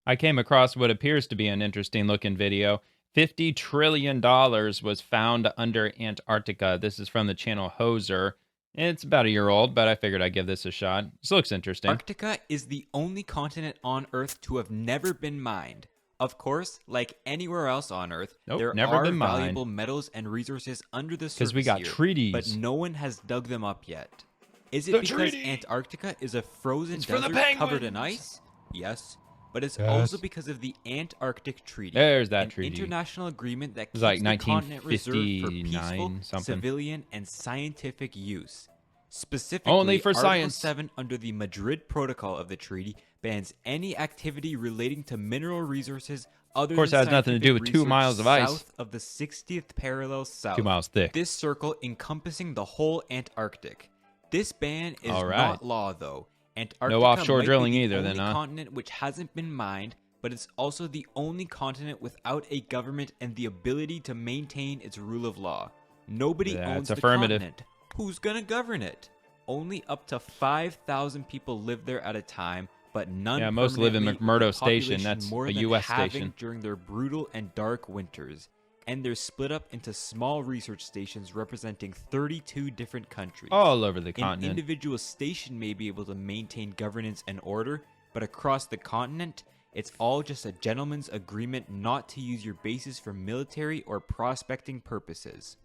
I came across what appears to be an interesting looking video. $50 trillion was found under Antarctica. This is from the channel Hoser. It's about a year old, but I figured I'd give this a shot. This looks interesting. Antarctica is the only continent on Earth to have never been mined. Of course, like anywhere else on Earth, there never are been mined. valuable metals and resources under the surface Because we got here, treaties. but no one has dug them up yet. Is it The because treaty! Antarctica is a frozen It's for the desert covered in penguins! ice? Yes. But it's Yes. also because of the Antarctic Treaty. There's that an treaty. international agreement that keeps like the continent reserved for 1959 peaceful, something. civilian, and scientific use. Specifically, Only for Article science. 7 under the Madrid Protocol of the treaty bans any activity relating to mineral resources other Of course, than it has nothing to do with scientific 2 research miles of ice. south of the 60th parallel south. 2 miles thick. This circle encompassing the whole Antarctic. This ban is All right. not law, though. Antarctica offshore might be drilling the either, then, only huh? continent which hasn't been mined, but it's also the only continent without a government and the ability to maintain its rule of law. Nobody That's owns the affirmative. continent. Who's gonna govern it? Only up to 5,000 people live there at a time, but none. Yeah, most live in permanently, McMurdo with a Station. population That's more a than US halving station. during their brutal and dark winters. And they're split up into small research stations representing 32 different countries. All over the An continent. individual station may be able to maintain governance and order, but across the continent, it's all just a gentleman's agreement not to use your bases for military or prospecting purposes.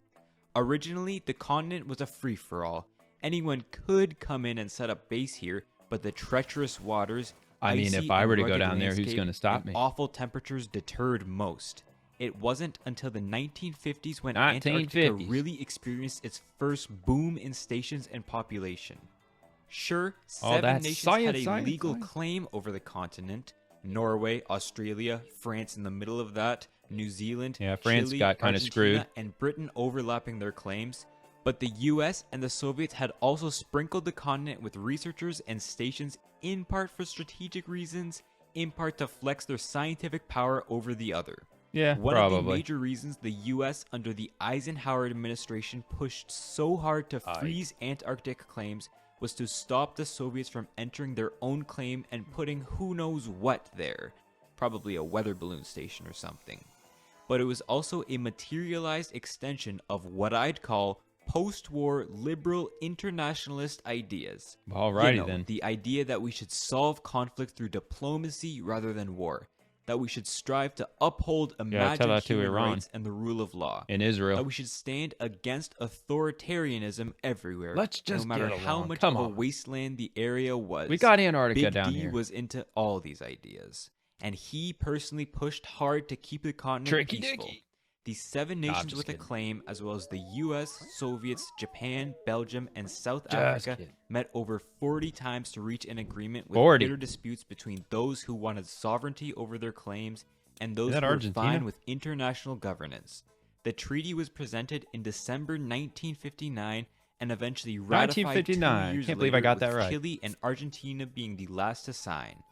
Originally, the continent was a free-for-all. Anyone could come in and set up base here, but the treacherous waters, I mean, icy if I were and to go rugged down there, who's landscape, gonna stop and me? awful temperatures deterred most. It wasn't until the 1950s when 1950s. Antarctica really experienced its first boom in stations and population. Sure, All 7 that nations science, had a science, legal science. claim over the continent. Norway, Australia, France in the middle of that, New Zealand, Yeah, France Chile, got kinda Argentina, screwed. and Britain overlapping their claims. But the US and the Soviets had also sprinkled the continent with researchers and stations, in part for strategic reasons, in part to flex their scientific power over the other. Yeah, One of the probably. major reasons the US under the Eisenhower administration pushed so hard to freeze Antarctic claims was to stop the Soviets from entering their own claim and putting who knows what there. Probably a weather balloon station or something. But it was also a materialized extension of what I'd call post-war liberal internationalist ideas. Alrighty You know, then. the idea that we should solve conflict through diplomacy rather than war. That we should strive to uphold tell imagined that to human Iran. rights and the rule of law. In That Israel. we should stand against authoritarianism everywhere. Let's just no matter get how along. much Come of a on. wasteland the area was. We got Antarctica Big down D here. was into all these ideas, and he personally pushed hard to keep the continent Tricky peaceful. dicky. The 7 Nah, I'm nations just with a kidding. claim, as well as the US, Soviets, Japan, Belgium, and South Just Africa, kidding. met over 40 times to reach an agreement with 40. bitter disputes between those who wanted sovereignty over their claims and those that who were Argentina? fine with international governance. The treaty was presented in December 1959 and eventually ratified 1959. 2 years Can't believe I later, got that with right. Chile and Argentina being the last to sign.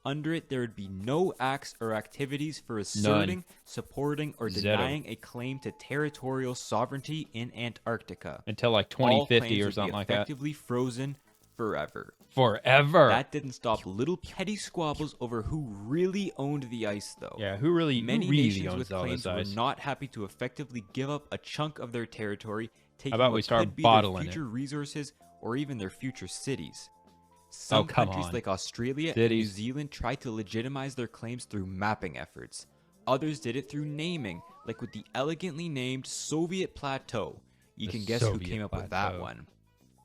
Under it, there would be no acts or activities for asserting, supporting, or Zero. denying a claim to territorial sovereignty in Antarctica. Until like All 2050 claims or would be something like that. effectively frozen forever. Forever. That didn't stop little petty squabbles over who really owned the ice, though. Yeah, who really Many really nations owns with all claims this were ice? not happy to effectively give up a chunk of their territory, taking about what we start could be bottling their it? future resources or even their future cities. Some come countries on. like Australia and New Cities. Zealand tried to legitimize their claims through mapping efforts. Others did it through naming, like with the elegantly named Soviet Plateau. You The can guess who Soviet came up with that Plateau. one.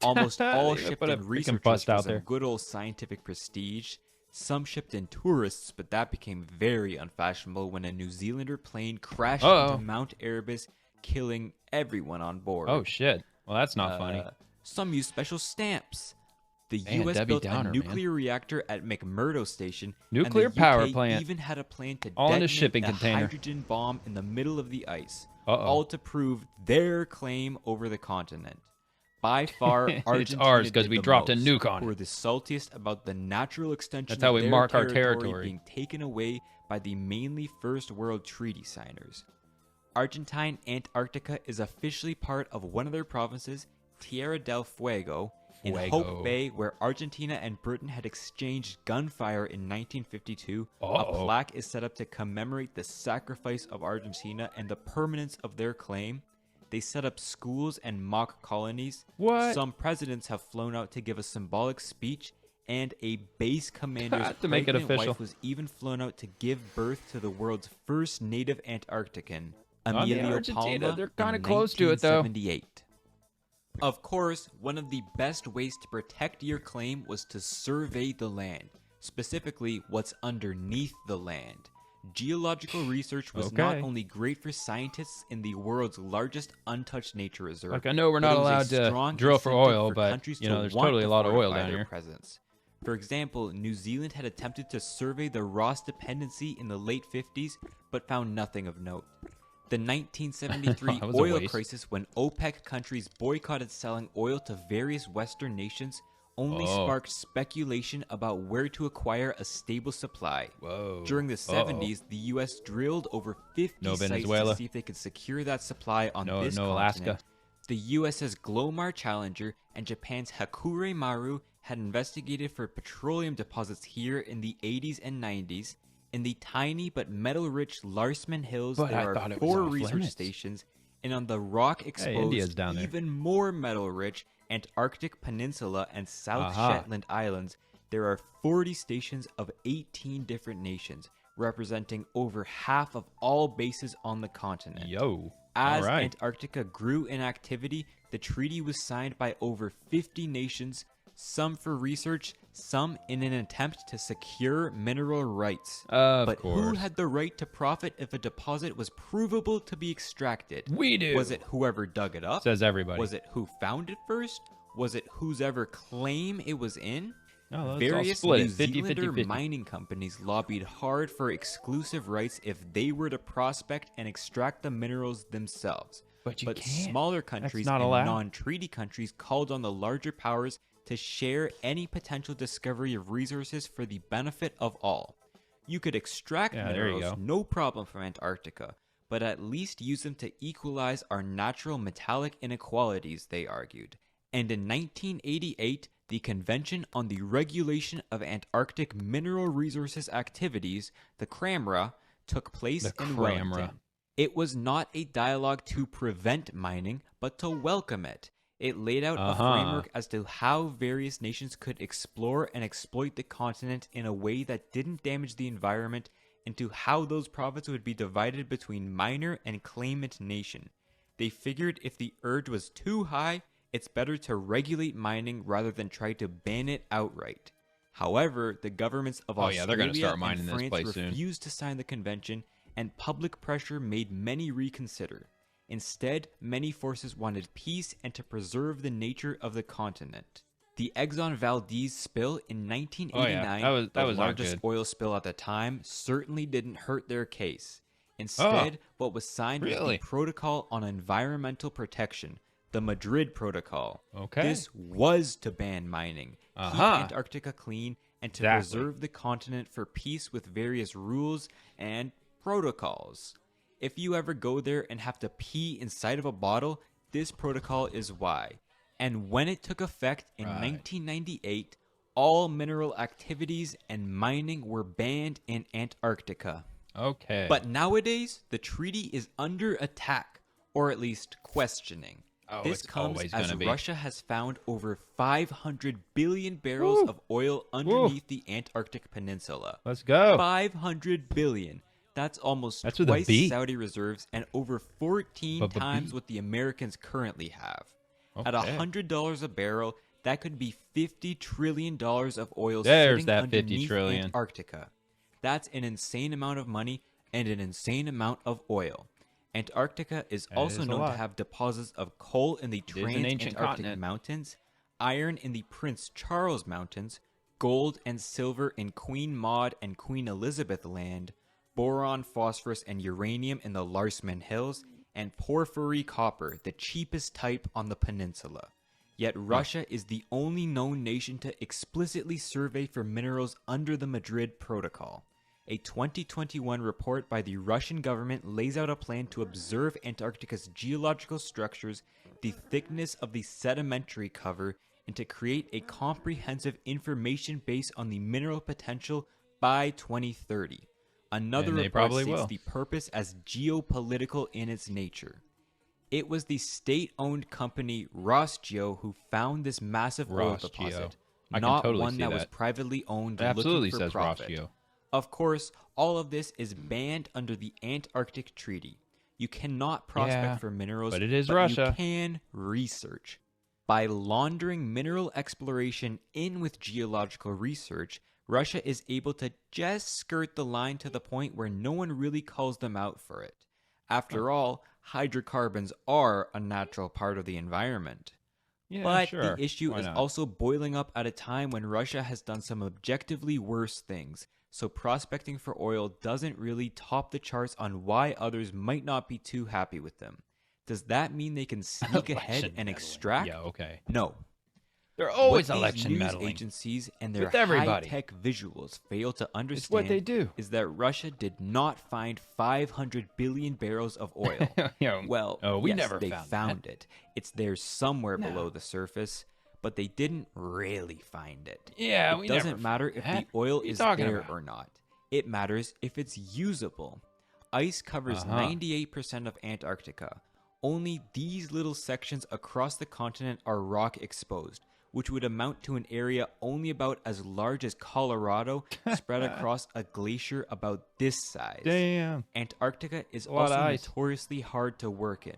Almost all They shipped put a in freaking researchers bust for out some there. good old scientific prestige. Some shipped in tourists, but that became very unfashionable when a New Zealander plane crashed Uh-oh. into Mount Erebus, killing everyone on board. Oh shit. Well, that's not funny. Some used special stamps. The Man, U.S. Debbie built Downer, a man. nuclear reactor at McMurdo Station. Nuclear and the power UK plant. even had a plan to All in a detonate shipping a container. hydrogen bomb in the middle of the ice. Uh-oh. All to prove their claim over the continent. By far, Argentina ours 'cause did we the dropped a most, nuke on who it. were the saltiest about the natural extension That's how of we their mark our territory territory. being taken away by the mainly First World Treaty signers. Argentine Antarctica is officially part of one of their provinces, Tierra del Fuego, In Hope Bay, where Argentina and Britain had exchanged gunfire in 1952, a plaque is set up to commemorate the sacrifice of Argentina and the permanence of their claim. They set up schools and mock colonies. What? Some presidents have flown out to give a symbolic speech, and a base commander's to make it pregnant official. wife was even flown out to give birth to the world's first native Antarctican, I mean, Emilio Argentina, Palma, they're kind in of close to it, though. 1978. Of course, one of the best ways to protect your claim was to survey the land, specifically what's underneath the land. Geological research was not only great for scientists in the world's largest untouched nature reserve. Like, I know we're not allowed to drill for oil, but, you know, there's totally a lot of oil down here. Presence. For example, New Zealand had attempted to survey the Ross dependency in the late 50s, but found nothing of note. The 1973 oil crisis, when OPEC countries boycotted selling oil to various Western nations, only sparked speculation about where to acquire a stable supply. During the 70s, the U.S. drilled over 50 sites to see if they could secure that supply on this continent. Alaska. The US's Glomar Challenger and Japan's Hakure Maru had investigated for petroleum deposits here in the 80s and 90s. In the tiny but metal-rich Larsman Hills, there are 4 research stations, and on the rock-exposed, even more metal-rich Antarctic Peninsula and South Shetland Islands, there are 40 stations of 18 different nations, representing over half of all bases on the continent. As Antarctica grew in activity, the treaty was signed by over 50 nations, some for research, some in an attempt to secure mineral rights. But who had the right to profit if a deposit was provable to be extracted? We do. Was it whoever dug it up? Says everybody. Was it who found it first? Was it whose ever claim it was in? No, Various New Zealander mining companies lobbied hard for exclusive rights if they were to prospect and extract the minerals themselves. But smaller countries and non-treaty countries called on the larger powers to share any potential discovery of resources for the benefit of all. You could extract minerals, no problem, from Antarctica, but at least use them to equalize our natural metallic inequalities, they argued. And in 1988, the Convention on the Regulation of Antarctic Mineral Resources Activities, the CRAMRA, took place in Wellington. It was not a dialogue to prevent mining, but to welcome it. It laid out a framework as to how various nations could explore and exploit the continent in a way that didn't damage the environment, and to how those profits would be divided between miner and claimant nation. They figured if the urge was too high, it's better to regulate mining rather than try to ban it outright. However, the governments of Australia and France refused to sign the convention, and public pressure made many reconsider. Instead, many forces wanted peace and to preserve the nature of the continent. The Exxon Valdez spill in 1989, the largest oil spill at the time, certainly didn't hurt their case. Instead, what was signed was the Protocol on Environmental Protection, the Madrid Protocol. This was to ban mining, keep Antarctica clean, and to preserve the continent for peace with various rules and protocols. If you ever go there and have to pee inside of a bottle, this protocol is why. And when it took effect in 1998, all mineral activities and mining were banned in Antarctica. But nowadays, the treaty is under attack, or at least questioning. This comes as Russia has found over 500 billion barrels of oil underneath the Antarctic Peninsula. Let's go. 500 billion. That's almost twice Saudi reserves and over 14 times what the Americans currently have. At $100 a barrel, that could be $50 trillion of oil sitting underneath Antarctica. That's an insane amount of money and an insane amount of oil. Antarctica is also known to have deposits of coal in the Trans-Antarctic Mountains, iron in the Prince Charles Mountains, gold and silver in Queen Maud and Queen Elizabeth Land, boron, phosphorus, and uranium in the Larsman Hills, and porphyry copper, the cheapest type on the peninsula. Yet Russia is the only known nation to explicitly survey for minerals under the Madrid Protocol. A 2021 report by the Russian government lays out a plan to observe Antarctica's geological structures, the thickness of the sedimentary cover, and to create a comprehensive information base on the mineral potential by 2030. Another And they report probably states will. the purpose as geopolitical in its nature. It was the state-owned company Rosgeo who found this massive oil Rosgeo. deposit, I can not totally one see that was that. privately owned It looking absolutely for says profit. Rosgeo. Of course, all of this is banned under the Antarctic Treaty. You cannot prospect Yeah, for minerals, but it is but Russia. you can research. By laundering mineral exploration in with geological research, Russia is able to just skirt the line to the point where no one really calls them out for it. After all, hydrocarbons are a natural part of the environment. Yeah, But sure. the issue Why is not? also boiling up at a time when Russia has done some objectively worse things, so prospecting for oil doesn't really top the charts on why others might not be too happy with them. Does that mean they can sneak ahead Election and meddling. extract? Yeah, okay. No. They're What always these election news meddling agencies and their with everybody. high-tech visuals fail to It's what they understand do. is that Russia did not find 500 billion barrels of oil. Yeah, Well, we yes, never they found that. found it. It's there somewhere No. below the surface, but they didn't really find it. Yeah, It we doesn't never matter found if that. the oil What are you is talking there about? or not. It matters if it's usable. Ice covers 98% of Antarctica. Only these little sections across the continent are rock exposed, which would amount to an area only about as large as Colorado spread across a glacier about this size. Damn. Antarctica is A lot of also ice. notoriously hard to work in.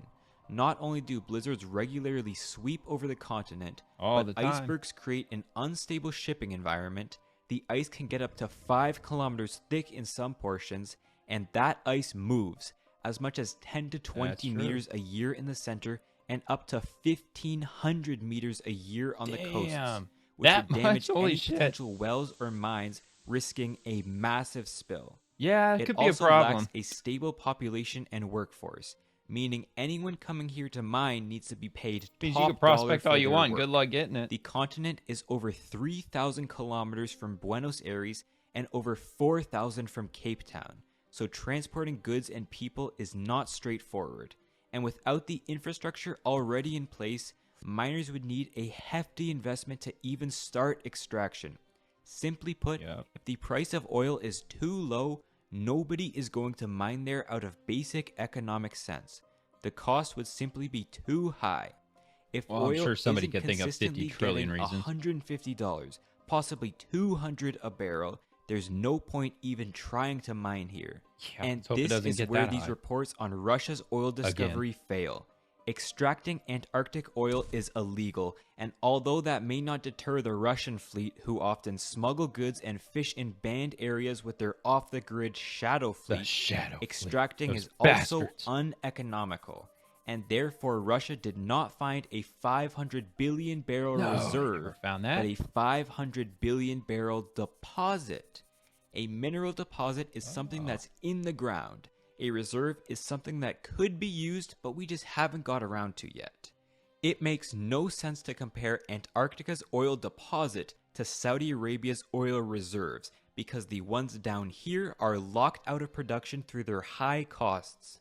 Not only do blizzards regularly sweep over the continent, All but the time. icebergs create an unstable shipping environment. The ice can get up to 5 kilometers thick in some portions, and that ice moves as much as 10 to 20 That's true. meters a year in the center and up to 1,500 meters a year on the coasts, Damn. which That would damage much? Holy any shit. potential wells or mines, risking a massive spill. Yeah, it It could be a also problem. lacks a stable population and workforce, meaning anyone coming here to mine needs to be paid Means top you can prospect dollar all for you their want. work. Good luck getting it. The continent is over 3,000 kilometers from Buenos Aires and over 4,000 from Cape Town, so transporting goods and people is not straightforward. And without the infrastructure already in place, miners would need a hefty investment to even start extraction. Simply put, Yep. if the price of oil is too low, nobody is going to mine there out of basic economic sense. The cost would simply be too high. If Well, I'm oil sure somebody isn't could think of 50 consistently trillion getting reasons. $150, possibly $200 a barrel, there's no point even trying to mine here. Yeah, And let's hope it this doesn't is get where that these high. reports on Russia's oil discovery fail. Extracting Antarctic oil is illegal, and although that may not deter the Russian fleet, who often smuggle goods and fish in banned areas with their off-the-grid shadow fleet, shadow fleet. extracting Those is also bastards. uneconomical. And therefore, Russia did not find a 500 billion barrel No, reserve, never found that. but a 500 billion barrel deposit. A mineral deposit is something that's in the ground. A reserve is something that could be used, but we just haven't got around to yet. It makes no sense to compare Antarctica's oil deposit to Saudi Arabia's oil reserves, because the ones down here are locked out of production through their high costs.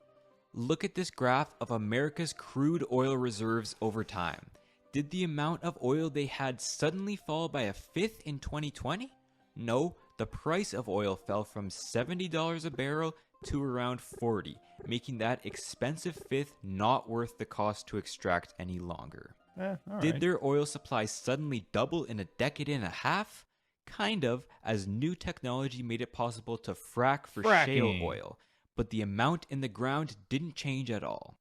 Look at this graph of America's crude oil reserves over time. Did the amount of oil they had suddenly fall by a fifth in 2020? No, the price of oil fell from $70 a barrel to around 40, making that expensive fifth not worth the cost to extract any longer. All Did right. their oil supply suddenly double in a decade and a half? Kind of, as new technology made it possible to frack for shale Fracking. oil, but the amount in the ground didn't change at all.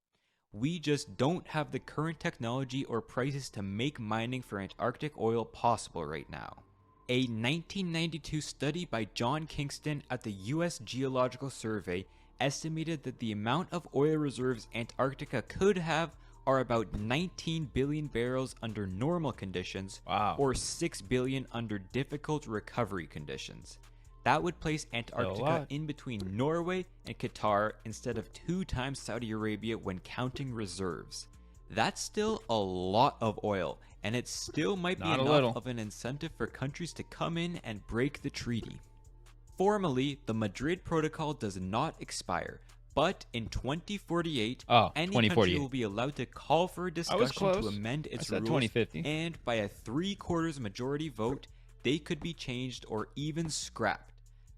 We just don't have the current technology or prices to make mining for Antarctic oil possible right now. A 1992 study by John Kingston at the U.S. Geological Survey estimated that the amount of oil reserves Antarctica could have are about 19 billion barrels under normal conditions, Wow. or 6 billion under difficult recovery conditions. That would place Antarctica lot. in between Norway and Qatar instead of 2 times Saudi Arabia when counting reserves. That's still a lot of oil, and it still might be Not a enough little. of an incentive for countries to come in and break the treaty. Formally, the Madrid Protocol does not expire, But in 2048, Oh, any country 2048. will be allowed to call for a I was discussion to close. amend I its said rules, 2050. and by a 3/4 majority vote, they could be changed or even scrapped.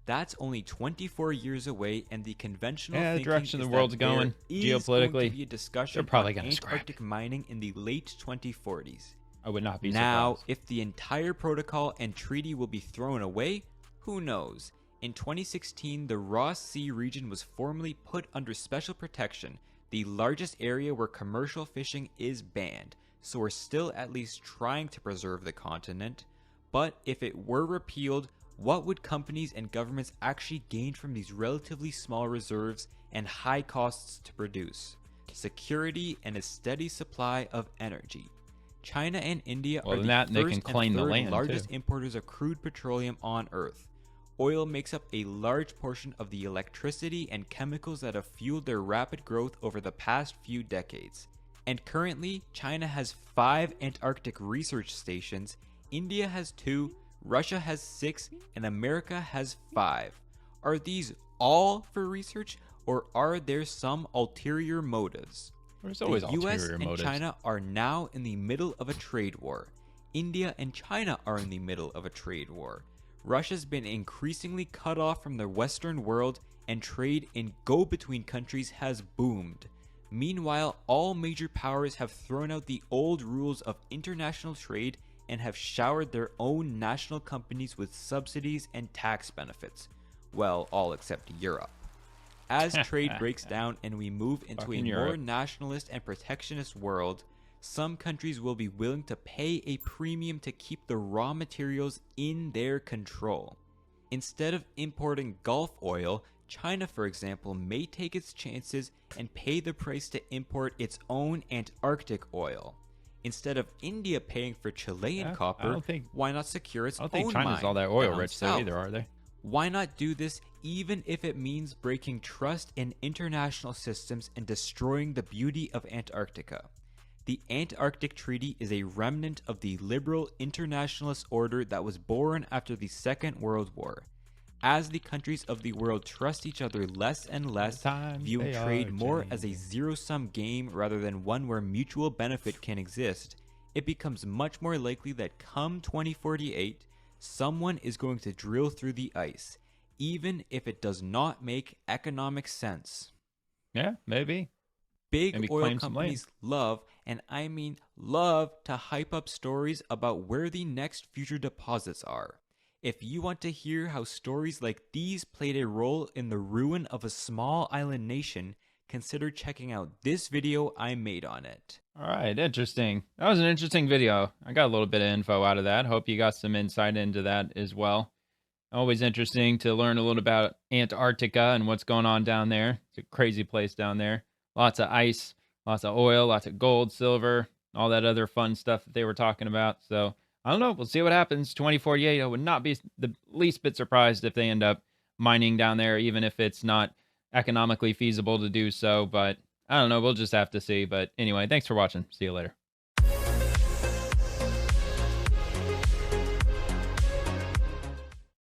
That's only 24 years away, and the conventional Yeah, the thinking direction is the that world's there going is going to geopolitically, be a they're discussion on probably going to scrap Antarctic it. mining in the late 2040s. I would not be Now, surprised. if the entire protocol and treaty will be thrown away, who knows? In 2016, the Ross Sea region was formally put under special protection, the largest area where commercial fishing is banned, so we're still at least trying to preserve the continent. But if it were repealed, what would companies and governments actually gain from these relatively small reserves and high costs to produce? Security and a steady supply of energy. China and India Well, are than the that, they can first and claim the third land, largest too. importers of crude petroleum on Earth. Oil makes up a large portion of the electricity and chemicals that have fueled their rapid growth over the past few decades. And currently, China has 5 Antarctic research stations, India has 2, Russia has 6, and America has 5. Are these all for research, or are there some ulterior motives? There's The always US ulterior and motives. China are now in the middle of a trade war. India and China are in the middle of a trade war. Russia's been increasingly cut off from the Western world, and trade in go between countries has boomed. Meanwhile, all major powers have thrown out the old rules of international trade and have showered their own national companies with subsidies and tax benefits. Well, all except Europe. As trade breaks down and we move into a Fucking more Europe. nationalist and protectionist world, some countries will be willing to pay a premium to keep the raw materials in their control. Instead of importing Gulf oil, China, for example, may take its chances and pay the price to import its own Antarctic oil. Instead of India paying for Chilean Yeah, I copper, don't think- why not secure its I don't own think China's mine all that oil down rich, though, south? either, are they? Why not do this even if it means breaking trust in international systems and destroying the beauty of Antarctica? The Antarctic Treaty is a remnant of the liberal internationalist order that was born after the Second World War. As the countries of the world trust each other less and less, Times viewing they trade are more as a changing. zero-sum game rather than one where mutual benefit can exist, it becomes much more likely that come 2048, someone is going to drill through the ice, even if it does not make economic sense. Yeah, maybe. Big Maybe oil claim some land. companies love, and I mean love, to hype up stories about where the next future deposits are. If you want to hear how stories like these played a role in the ruin of a small island nation, consider checking out this video I made on it. All right, interesting. That was an interesting video. I got a little bit of info out of that. Hope you got some insight into that as well. Always interesting to learn a little about Antarctica and what's going on down there. It's a crazy place down there. Lots of ice, lots of oil, lots of gold, silver, all that other fun stuff that they were talking about. So I don't know. We'll see what happens. 2048. I would not be the least bit surprised if they end up mining down there, even if it's not economically feasible to do so. But I don't know. We'll just have to see. But anyway, thanks for watching. See you later.